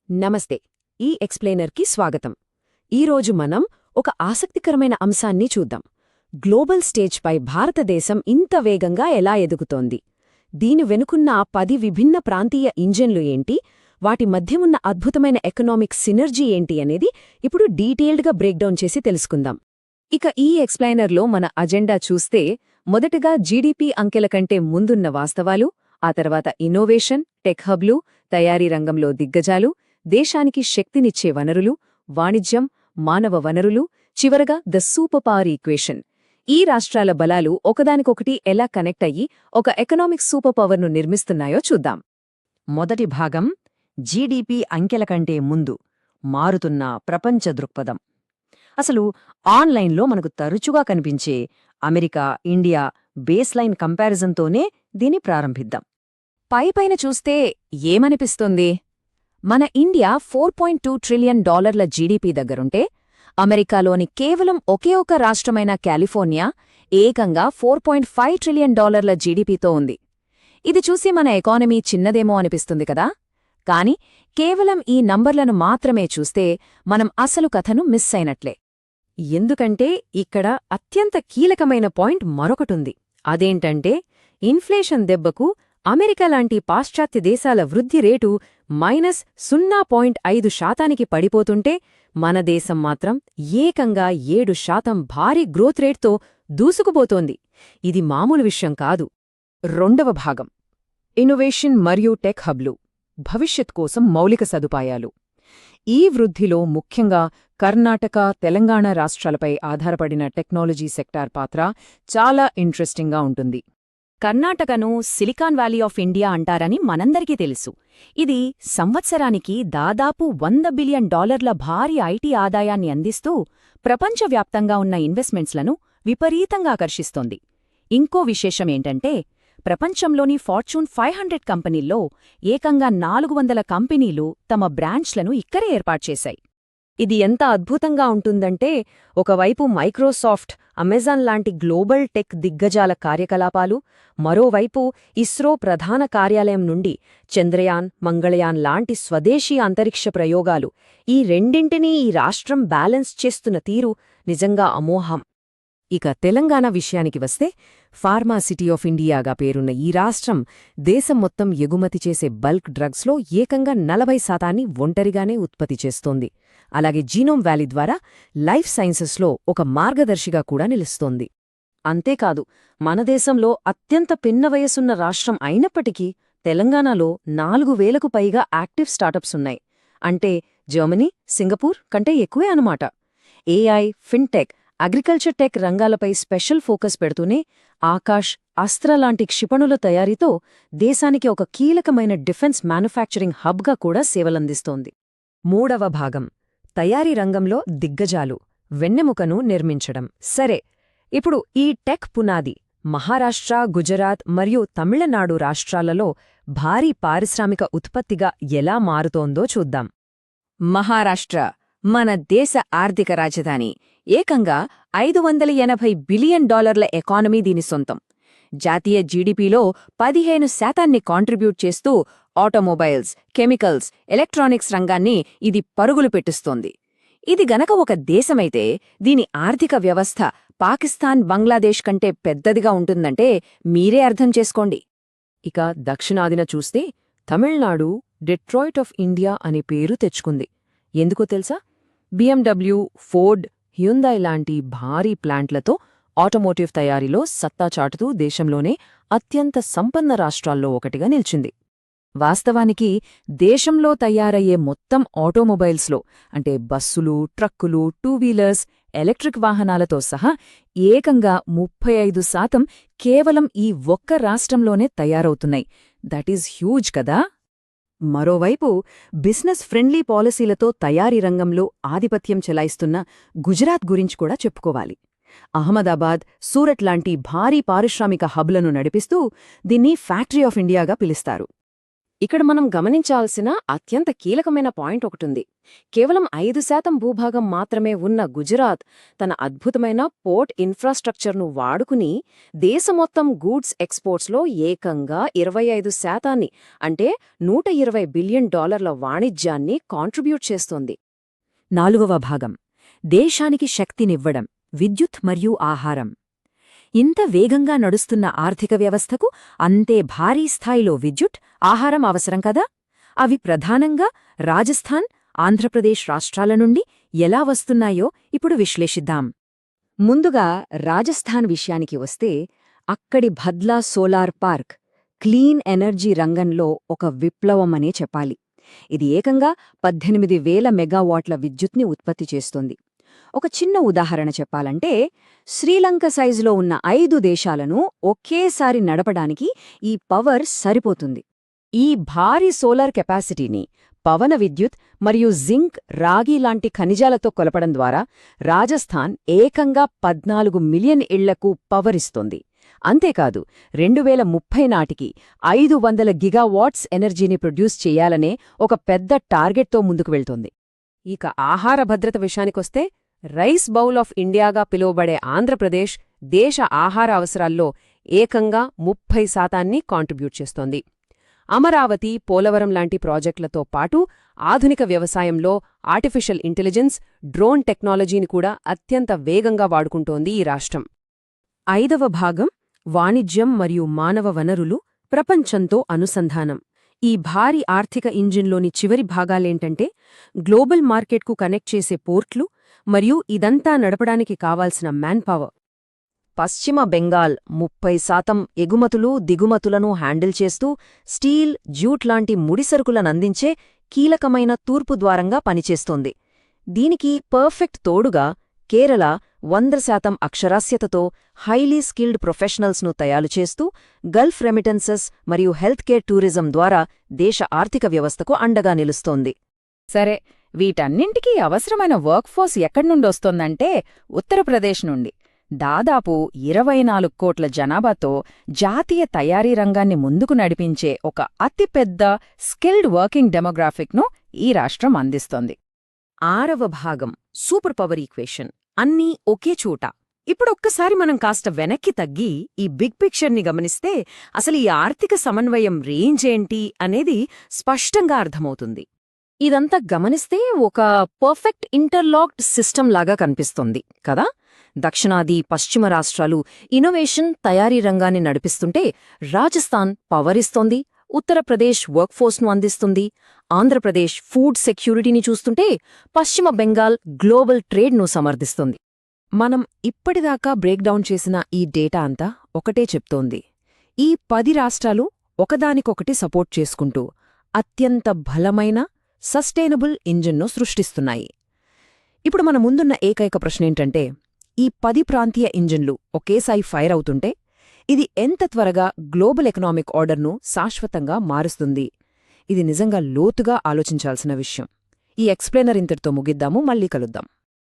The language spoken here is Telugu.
నమస్తే. ఈ ఎక్స్ప్లెయినర్కి స్వాగతం. ఈరోజు మనం ఒక ఆసక్తికరమైన అంశాన్ని చూద్దాం. గ్లోబల్ స్టేజ్పై భారతదేశం ఇంత వేగంగా ఎలా ఎదుగుతోంది, దీని వెనుకున్న ఆ 10 విభిన్న ప్రాంతీయ ఇంజన్లు ఏంటి, వాటి మధ్య ఉన్న అద్భుతమైన ఎకనామిక్ సినర్జీ ఏంటి అనేది ఇప్పుడు డీటెయిల్డ్గా బ్రేక్డౌన్ చేసి తెలుసుకుందాం. ఇక ఈ ఎక్స్ప్లెయినర్లో మన అజెండా చూస్తే, మొదటగా జీడీపీ అంకెల కంటే ముందున్న వాస్తవాలు, ఆ తర్వాత ఇన్నోవేషన్, టెక్ హబ్లు, తయారీ రంగంలో దిగ్గజాలు, దేశానికి శక్తినిచ్చే వనరులు, వాణిజ్యం, మానవ వనరులు, చివరగా ద సూపర్ పవర్ ఈక్వేషన్. ఈ రాష్ట్రాల బలాలు ఒకదానికొకటి ఎలా కనెక్ట్ అయ్యి ఒక ఎకనామిక్ సూపర్ పవర్ను నిర్మిస్తున్నాయో చూద్దాం. మొదటి భాగం జీడీపీ అంకెల కంటే ముందు మారుతున్న ప్రపంచ దృక్పథం. అసలు ఆన్లైన్లో మనకు తరచుగా కనిపించే అమెరికా, ఇండియా బేస్లైన్ కంపారిజన్తోనే దీన్ని ప్రారంభిద్దాం. పైపైన చూస్తే ఏమనిపిస్తుంది? మన ఇండియా $4.2 ట్రిలియన్ జీడీపీ దగ్గరుంటే, అమెరికాలోని కేవలం ఒకే ఒక రాష్ట్రమైన కాలిఫోర్నియా ఏకంగా $4.5 ట్రిలియన్ జీడీపీతో ఉంది. ఇది చూసి మన ఎకానమీ చిన్నదేమో అనిపిస్తుంది కదా. కాని కేవలం ఈ నంబర్లను మాత్రమే చూస్తే మనం అసలు కథను మిస్ అయినట్లే. ఎందుకంటే ఇక్కడ అత్యంత కీలకమైన పాయింట్ మరొకటుంది. అదేంటంటే, ఇన్ఫ్లేషన్ దెబ్బకు అమెరికా లాంటి పాశ్చాత్య దేశాల వృద్ధి రేటు -0.5% పడిపోతుంటే, మన దేశం మాత్రం ఏకంగా 7% భారీ గ్రోత్ రేట్తో దూసుకుపోతోంది. ఇది మామూలు విషయం కాదు. రెండవ భాగం ఇన్నోవేషన్ మరియు టెక్ హబ్లు, భవిష్యత్ కోసం మౌలిక సదుపాయాలు. ఈ వృద్ధిలో ముఖ్యంగా కర్ణాటక, తెలంగాణ రాష్ట్రాలపై ఆధారపడిన టెక్నాలజీ సెక్టార్ పాత్ర చాలా ఇంట్రెస్టింగ్గా ఉంటుంది. కర్ణాటకను సిలికాన్ వ్యాలీ ఆఫ్ ఇండియా అంటారని మనందరికీ తెలుసు. ఇది సంవత్సరానికి దాదాపు $100 బిలియన్ భారీ ఐటీ ఆదాయాన్ని అందిస్తూ ప్రపంచవ్యాప్తంగా ఉన్న ఇన్వెస్ట్మెంట్స్లను విపరీతంగా ఆకర్షిస్తోంది. ఇంకో విశేషమేంటంటే, ప్రపంచంలోని ఫార్చ్యూన్ 500 కంపెనీల్లో ఏకంగా 400 కంపెనీలు తమ బ్రాంచ్లను ఇక్కడే ఏర్పాటుచేశాయి. ఇది ఎంత అద్భుతంగా ఉంటుందంటే, ఒకవైపు మైక్రోసాఫ్ట్, అమెజాన్ లాంటి గ్లోబల్ టెక్ దిగ్గజాల కార్యకలాపాలు, మరోవైపు ఇస్రో ప్రధాన కార్యాలయం నుండి చంద్రయాన్, మంగళయాన్ లాంటి స్వదేశీ అంతరిక్ష ప్రయోగాలు, ఈ రెండింటినీ ఈ రాష్ట్రం బ్యాలెన్స్ చేస్తున్న తీరు నిజంగా అమోఘం. ఇక తెలంగాణ విషయానికి వస్తే, ఫార్మా సిటీ ఆఫ్ ఇండియాగా పేరున్న ఈ రాష్ట్రం దేశం మొత్తం ఎగుమతి చేసే బల్క్ డ్రగ్స్లో ఏకంగా 40% ఒంటరిగానే ఉత్పత్తి చేస్తోంది. అలాగే జీనోమ్ వ్యాలీ ద్వారా లైఫ్ సైన్సెస్లో ఒక మార్గదర్శిగా కూడా నిలుస్తోంది. అంతేకాదు, మన దేశంలో అత్యంత పిన్న వయసున్న రాష్ట్రం అయినప్పటికీ తెలంగాణలో 4000కు పైగా యాక్టివ్ స్టార్టప్స్ ఉన్నాయి. అంటే జర్మనీ, సింగపూర్ కంటే ఎక్కువే అన్నమాట. ఏఐ, ఫిన్టెక్, అగ్రికల్చర్ టెక్ రంగాలపై స్పెషల్ ఫోకస్ పెడుతూనే ఆకాష్, అస్త్ర లాంటి క్షిపణుల తయారీతో దేశానికి ఒక కీలకమైన డిఫెన్స్ మ్యానుఫ్యాక్చరింగ్ హబ్గా కూడా సేవలందిస్తోంది. మూడవ భాగం తయారీ రంగంలో దిగ్గజాలు, వెన్నెముకను నిర్మించడం. సరే, ఇప్పుడు ఈ టెక్ పునాది మహారాష్ట్ర, గుజరాత్ మరియు తమిళనాడు రాష్ట్రాలలో భారీ పారిశ్రామిక ఉత్పత్తిగా ఎలా మారుతోందో చూద్దాం. మహారాష్ట్ర మన దేశ ఆర్థిక రాజధాని. ఏకంగా $580 బిలియన్ ఎకానమీ దీని సొంతం. జాతీయ జీడీపీలో 15% కాంట్రిబ్యూట్ చేస్తూ ఆటోమొబైల్స్, కెమికల్స్, ఎలక్ట్రానిక్స్ రంగాన్ని ఇది పరుగులు పెట్టిస్తోంది. ఇది గనక ఒక దేశమైతే దీని ఆర్థిక వ్యవస్థ పాకిస్తాన్, బంగ్లాదేశ్ కంటే పెద్దదిగా ఉంటుందంటే మీరే అర్థం చేసుకోండి. ఇక దక్షిణాదిన చూస్తే తమిళనాడు డెట్రాయిట్ ఆఫ్ ఇండియా అనే పేరు తెచ్చుకుంది. ఎందుకో తెలుసా? BMW, ఫోర్డ్, హ్యుందాయ్ లాంటి భారీ ప్లాంట్లతో ఆటోమోటివ్ తయారీలో సత్తా చాటుతూ దేశంలోనే అత్యంత సంపన్న రాష్ట్రాల్లో ఒకటిగా నిలిచింది. వాస్తవానికి దేశంలో తయారయ్యే మొత్తం ఆటోమొబైల్స్లో, అంటే బస్సులు, ట్రక్కులు, టూ వీలర్స్, ఎలక్ట్రిక్ వాహనాలతో సహా ఏకంగా 35% కేవలం ఈ ఒక్క రాష్ట్రంలోనే తయారవుతున్నాయి. దట్ ఈజ్ హ్యూజ్ కదా. మరోవైపు బిజినెస్ ఫ్రెండ్లీ పాలసీలతో తయారీ రంగంలో ఆధిపత్యం చెలాయిస్తున్న గుజరాత్ గురించి కూడా చెప్పుకోవాలి. అహ్మదాబాద్, సూరట్ లాంటి భారీ పారిశ్రామిక హబ్లను నడిపిస్తూ దీన్ని ఫ్యాక్టరీ ఆఫ్ ఇండియాగా పిలుస్తారు. ఇక్కడ మనం గమనించాల్సిన అత్యంత కీలకమైన పాయింట్ ఒకటుంది. కేవలం 5% భూభాగం మాత్రమే ఉన్న గుజరాత్ తన అద్భుతమైన పోర్ట్ ఇన్ఫ్రాస్ట్రక్చర్ను వాడుకుని దేశమొత్తం గూడ్స్ ఎక్స్పోర్ట్స్లో ఏకంగా 25% అంటే $120 బిలియన్ వాణిజ్యాన్ని కాంట్రిబ్యూట్ చేస్తోంది. 4వ భాగం దేశానికి శక్తినివ్వడం, విద్యుత్ మరియు ఆహారం. ఇంత వేగంగా నడుస్తున్న ఆర్థిక వ్యవస్థకు అంతే భారీ స్థాయిలో విద్యుత్, ఆహారం అవసరం కదా? అవి ప్రధానంగా రాజస్థాన్, ఆంధ్రప్రదేశ్ రాష్ట్రాల నుండి ఎలా వస్తున్నాయో ఇప్పుడు విశ్లేషిద్దాం. ముందుగా రాజస్థాన్ విషయానికి వస్తే, అక్కడి భద్లా సోలార్ పార్క్ క్లీన్ ఎనర్జీ రంగంలో ఒక విప్లవమనే చెప్పాలి. ఇది ఏకంగా 18,000 మెగావాట్ల విద్యుత్ని ఉత్పత్తి చేస్తోంది. ఒక చిన్న ఉదాహరణ చెప్పాలంటే, శ్రీలంక సైజులో ఉన్న 5 దేశాలను ఒకేసారి నడపడానికి ఈ పవర్ సరిపోతుంది. ఈ భారీ సోలార్ కెపాసిటీని పవన విద్యుత్ మరియు జింక్, రాగి లాంటి ఖనిజాలతో కొలపడం ద్వారా రాజస్థాన్ ఏకంగా 14 మిలియన్ ఇళ్లకు పవర్ ఇస్తోంది. అంతేకాదు, 2030 నాటికి 500 గిగావాట్స్ ఎనర్జీని ప్రొడ్యూస్ చెయ్యాలనే ఒక పెద్ద టార్గెట్తో ముందుకు వెళ్తోంది. ఇక ఆహార భద్రత విషయానికొస్తే, రైస్ బౌల్ ఆఫ్ ఇండియాగా పిలువబడే ఆంధ్రప్రదేశ్ దేశ ఆహార అవసరాల్లో ఏకంగా 30% కాంట్రిబ్యూట్ చేస్తోంది. అమరావతి, పోలవరం లాంటి ప్రాజెక్టులతో పాటు ఆధునిక వ్యవసాయంలో ఆర్టిఫిషియల్ ఇంటెలిజెన్స్, డ్రోన్ టెక్నాలజీని కూడా అత్యంత వేగంగా వాడుకుంటోంది ఈ రాష్ట్రం. 5వ భాగం వాణిజ్యం మరియు మానవ వనరులు, ప్రపంచంతో అనుసంధానం. ఈ భారీ ఆర్థిక ఇంజిన్లోని చివరి భాగాలేంటంటే, గ్లోబల్ మార్కెట్కు కనెక్ట్ చేసే పోర్ట్లు మరియు ఇదంతా నడపడానికి కావాల్సిన మ్యాన్పవర్. పశ్చిమ బెంగాల్ 30% ఎగుమతులు, దిగుమతులను హ్యాండిల్ చేస్తూ స్టీల్, జ్యూట్ లాంటి ముడిసరుకులనందించే కీలకమైన తూర్పు ద్వారంగా పనిచేస్తోంది. దీనికి పర్ఫెక్ట్ తోడుగా కేరళ 100% అక్షరాస్యతతో హైలీ స్కిల్డ్ ప్రొఫెషనల్స్ను తయారు చేస్తూ గల్ఫ్ రెమిటెన్సెస్ మరియు హెల్త్ కేర్ టూరిజం ద్వారా దేశ ఆర్థిక వ్యవస్థకు అండగా నిలుస్తోంది. సరే, వీటన్నింటికీ అవసరమైన వర్క్ఫోర్స్ ఎక్కడ్నుండొస్తోందంటే ఉత్తరప్రదేశ్ నుండి. దాదాపు 24 కోట్ల జనాభాతో జాతీయ తయారీ రంగాన్ని ముందుకు నడిపించే ఒక అతిపెద్ద స్కిల్డ్ వర్కింగ్ డెమోగ్రాఫిక్ను ఈ రాష్ట్రం అందిస్తోంది. 6వ భాగం సూపర్ పవర్ ఈక్వేషన్, అన్నీ ఒకే చోట. ఇప్పుడొక్కసారి మనం కాస్త వెనక్కి తగ్గి ఈ బిగ్ పిక్చర్ని గమనిస్తే అసలు ఈ ఆర్థిక సమన్వయం రేంజ్ ఏంటి అనేది స్పష్టంగా అర్థమవుతుంది. ఇదంతా గమనిస్తే ఒక పర్ఫెక్ట్ ఇంటర్లాక్డ్ సిస్టమ్ లాగా కనిపిస్తోంది కదా? దక్షిణాది, పశ్చిమ రాష్ట్రాలు ఇన్నోవేషన్, తయారీ రంగాన్ని నడిపిస్తుంటే రాజస్థాన్ పవర్ ఇస్తోంది, ఉత్తరప్రదేశ్ వర్క్ఫోర్స్ను అందిస్తుంది, ఆంధ్రప్రదేశ్ ఫుడ్ సెక్యూరిటీని చూస్తుంటే పశ్చిమ బెంగాల్ గ్లోబల్ ట్రేడ్ను సమర్థిస్తుంది. మనం ఇప్పటిదాకా బ్రేక్డౌన్ చేసిన ఈ డేటా అంతా ఒకటే చెప్తోంది. ఈ 10 రాష్ట్రాలు ఒకదానికొకటి సపోర్ట్ చేసుకుంటూ అత్యంత బలమైన సస్టైనబుల్ ఇంజిన్ను సృష్టిస్తున్నాయి. ఇప్పుడు మన ముందున్న ఏకైక ప్రశ్నేంటంటే, ఈ 10 ప్రాంతీయ ఇంజిన్లు ఒకేసారి ఫైర్ అవుతుంటే ఇది ఎంత త్వరగా గ్లోబల్ ఎకనామిక్ ఆర్డర్ను శాశ్వతంగా మారుస్తుంది? ఇది నిజంగా లోతుగా ఆలోచించాల్సిన విషయం. ఈ ఎక్స్ప్లెయినర్ ఇంతటితో ముగిద్దాము. మళ్ళీ కలుద్దాం.